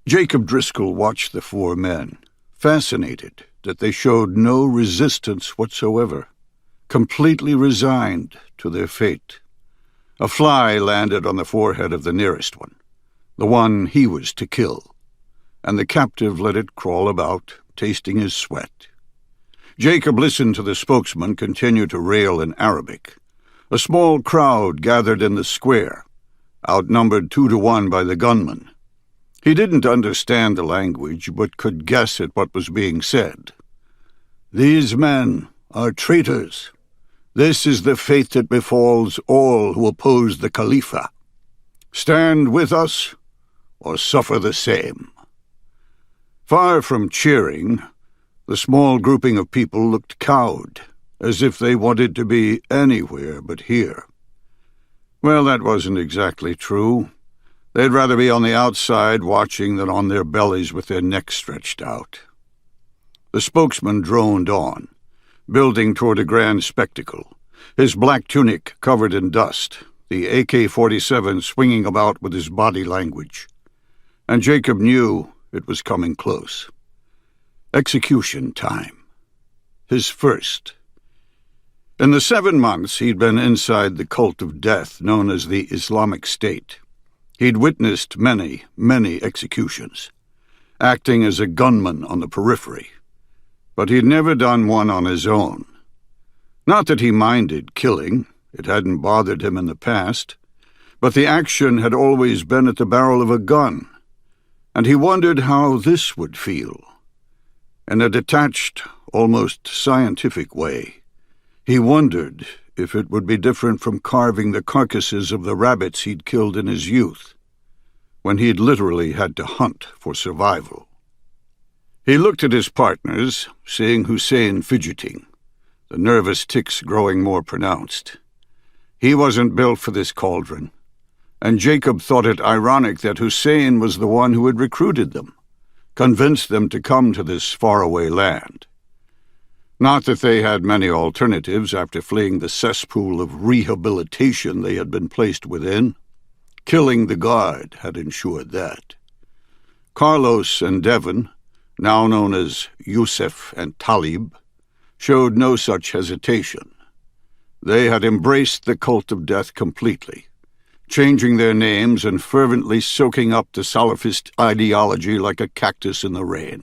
Jacob Driscoll watched the four men, fascinated that they showed no resistance whatsoever, completely resigned to their fate. A fly landed on the forehead of the nearest one, the one he was to kill, and the captive let it crawl about, tasting his sweat. Jacob listened to the spokesman continue to rail in Arabic. A small crowd gathered in the square, outnumbered 2-1 by the gunmen. He didn't understand the language, but could guess at what was being said. "These men are traitors. This is the fate that befalls all who oppose the Khalifa. Stand with us, or suffer the same." Far from cheering, the small grouping of people looked cowed, as if they wanted to be anywhere but here. Well, that wasn't exactly true. They'd rather be on the outside watching than on their bellies with their necks stretched out. The spokesman droned on, building toward a grand spectacle, his black tunic covered in dust, the AK-47 swinging about with his body language. And Jacob knew it was coming close. Execution time. His first. In the 7 months he'd been inside the cult of death known as the Islamic State, he'd witnessed many, many executions, acting as a gunman on the periphery, but he'd never done one on his own. Not that he minded killing, it hadn't bothered him in the past, but the action had always been at the barrel of a gun, and he wondered how this would feel. In a detached, almost scientific way, he wondered if it would be different from carving the carcasses of the rabbits he'd killed in his youth, when he'd literally had to hunt for survival. He looked at his partners, seeing Hussein fidgeting, the nervous tics growing more pronounced. He wasn't built for this cauldron, and Jacob thought it ironic that Hussein was the one who had recruited them, convinced them to come to this faraway land. Not that they had many alternatives after fleeing the cesspool of rehabilitation they had been placed within. Killing the guard had ensured that. Carlos and Devon, now known as Yusuf and Talib, showed no such hesitation. They had embraced the cult of death completely, changing their names and fervently soaking up the Salafist ideology like a cactus in the rain.